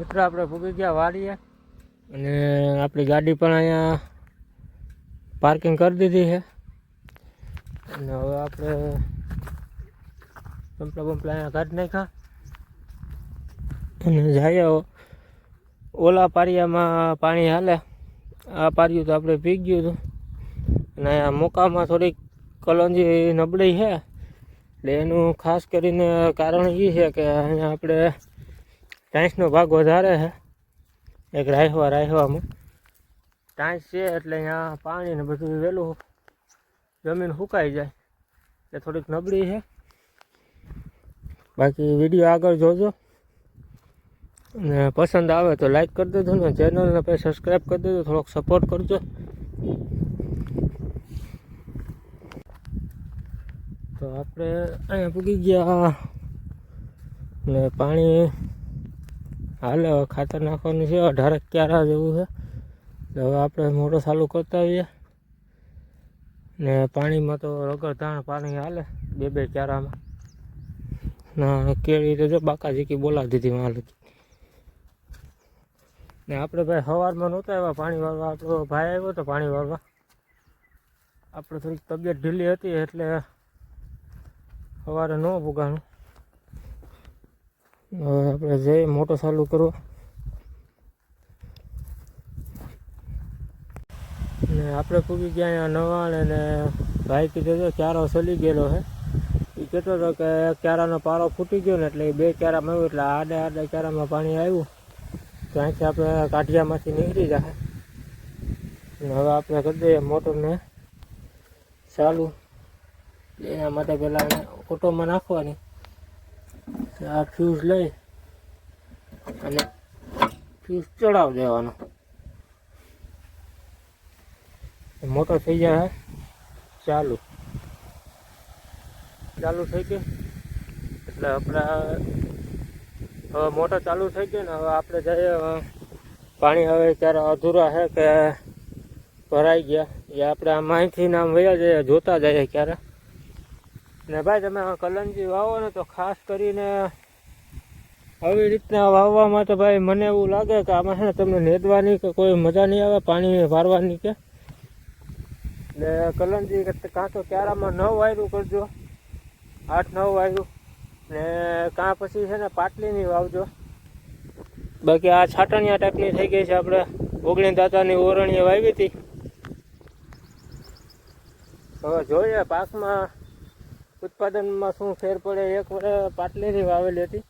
મિત્ર આપણે પૂગી ગયા વાડીએ અને આપણી ગાડી પણ અહીંયા પાર્કિંગ કરી દીધી છે અને હવે આપણે પંપલા અહીંયા કાઢી નાખ્યા અને જઈએ ઓલા પારિયામાં પાણી હાલે. આ પારિયું તો આપણે પી ગયું હતું અને અહીંયા મોકામાં થોડીક કલંજી નબળી છે એટલે એનું ખાસ કરીને કારણ એ છે કે અહીંયા આપણે ટાઈસનો ભાગ વધારે છે. એક રાયવામાં ટાઈસ છે એટલે અહીંયા પાણી ને બધું વહેલું જમીન સુકાઈ જાય એટલે થોડીક નબળી છે. બાકી વિડીયો આગળ જોજો અને પસંદ આવે તો લાઈક કરી દેજો ને ચેનલને પછી સબસ્ક્રાઈબ કરી દેજો, થોડોક સપોર્ટ કરજો. તો આપણે અહીંયા પૂગી ગયા ને પાણી હાલે. હવે ખાતર નાખવાનું છે, 18 ક્યારા જેવું છે. હવે આપણે મોટર ચાલુ કરતા આવીએ ને પાણીમાં તો રગડ તાણ પાણી હાલે 2 ક્યારામાં. ના કેળી તો જો બાકાજીકી બોલાવી દીધી માલ ને આપણે ભાઈ સવારમાં નહોતા આવ્યા પાણી વાળવા. આપણો ભાઈ આવ્યો તો પાણી વાળવા. આપણે થોડીક તબિયત ઢીલી હતી એટલે સવારે ન ભૂગાનું. હવે આપણે જઈએ મોટર ચાલુ કરવા ને આપણે પૂગી ગયા અહીંયા નવાણે ને ભાઈ કીધું તો ક્યારો ચલી ગયેલો છે. એ કહેતો હતો કે ક્યારાનો પારો ફૂટી ગયો ને એટલે 2 ક્યારામાં આવ્યું એટલે આડે ક્યારામાં પાણી આવ્યું તો અહીંથી આપણે કાઢિયામાંથી નીકળી જાય. હવે આપણે કરી દઈએ મોટરને ચાલુ. એના માટે પહેલાં ઓટોમાં નાખવાની. આ ફ્યુઝ લઈ અને ફ્યુઝ ચડાવી દેવાનો. મોટર થઈ જાય ચાલુ થઈ ગઈ એટલે આપણે હવે મોટર ચાલુ થઈ ગઈ ને હવે આપણે જઈએ પાણી. હવે ક્યારે અધૂરા છે કે ભરાઈ ગયા એ આપણે આ માહિતી નામ વયા જઈએ, જોતા જઈએ ક્યારે. ને ભાઈ તમે કલંજી વાવો ને તો ખાસ કરીને આવી રીતના વાવવામાં તો ભાઈ મને એવું લાગે કે આમાં છે ને તમને નેદવાની કે કોઈ મજા નહીં આવે, પાણી વારવાની કે. એટલે કલંજી કાં તો ક્યારામાં 9 વાયરું કરજો, 8-9 વાયરું ને કાં પછી છે ને પાટલીની વાવજો. બાકી આ છાટણિયા ટાઈપની થઈ ગઈ છે. આપણે 19 દાંતાની ઓરણીએ વાવી હતી. હવે જોઈએ પાકમાં ઉત્પાદનમાં શું ફેર પડે. એક વર્ષ પાટલીની વાવેલી હતી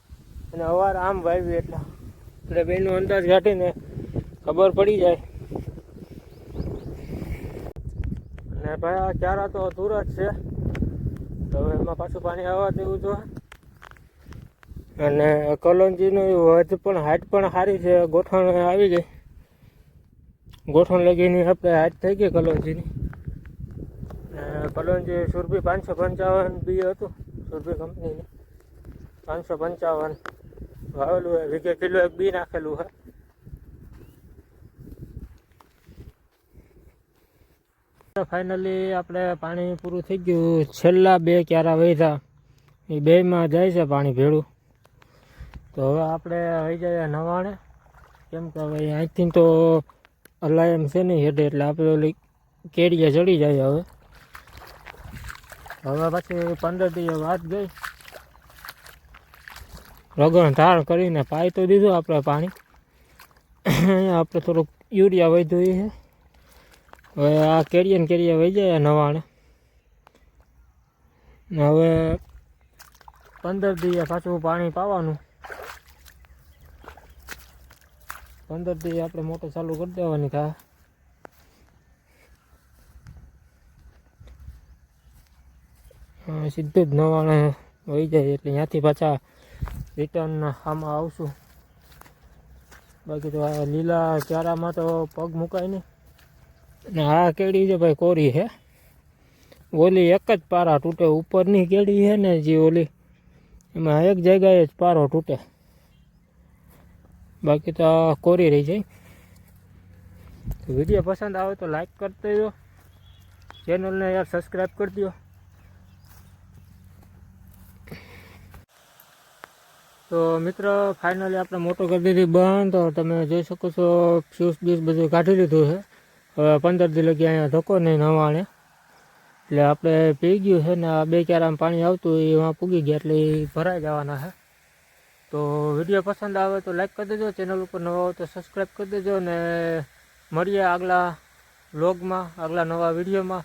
અને અવાર આમ વાવી એટલે બેનો અંદાજ કાઢીને ખબર પડી જાય. અને ભાઈ આ ચારા તો અધૂરા જ છે તો હવે એમાં પાછું પાણી આવવા દેવું જોઈએ. અને કલંજીનું વધ પણ હાઈટ પણ સારી છે. ગોઠણ આવી ગઈ, ગોઠણ લગીની આપણે હાઈટ થઈ ગઈ કલંજીની. કલંજી સુરભી 555 બી હતું, સુરભી કંપનીની 555 વાવેલું હોય. 20 કિલો એક બી નાખેલું છે. ફાઇનલી આપણે પાણી પૂરું થઈ ગયું. છેલ્લા 2 ક્યારા વધ્યા એ 2માં જાય છે પાણી ભેળું. તો હવે આપણે આવી જાય નવાણે, કેમ કે હવે અહીંથી તો હલાય એમ છે નહીં હેડે એટલે આપણે ઓલી કેરીએ ચડી જાય. હવે પછી 15 દિવસ વાત ગઈ. રગણ ધાર કરીને પાઈ તો દીધું આપણે પાણી. અહીંયા આપણે થોડુંક યુરિયા વધ્યું છે. હવે આ કેરીએ વહી જાય નવાણે. હવે 15 દિવસ પાછું પાણી પાવાનું. 15 દિવસ આપણે મોટર ચાલુ કરી દેવાની થાય. સીધું જ નવાણે વહી જાય એટલે ત્યાંથી પાછા રિટર્ન આમાં આવશું. બાકી તો આ લીલા ચારામાં તો પગ મુકાય નહીં. ને આ કેળી છે ભાઈ કોરી છે. ઓલી એક જ પારા તૂટે. ઉપરની કેળી છે ને જે ઓલી એમાં એક જગ્યાએ જ પારો તૂટે, બાકી તો કોરી રહી જાય. વિડીયો પસંદ આવે તો લાઈક કરી દેજો, ચેનલને યાર સબસ્ક્રાઈબ કરી દો. તો મિત્ર ફાઇનલી આપણે મોટર કરી દીધી બંધ. તો તમે જોઈ શકો છો ફ્યુઝ બીસ બધું કાઢી લીધું છે. હવે 15 દી લગી અહીંયા ધક્કો નહીં નવાણે, એટલે આપણે પી ગયું છે ને આ 2 ક્યારામાં પાણી આવતું એમાં પૂગી ગયા એટલે એ ભરાઈ જવાના છે. તો વિડીયો પસંદ આવે તો લાઈક કરી દેજો, ચેનલ ઉપર નવા હોય તો સબસ્ક્રાઈબ કરી દેજો, ને મળીએ આગલા વ્લોગમાં, આગલા નવા વિડીયોમાં.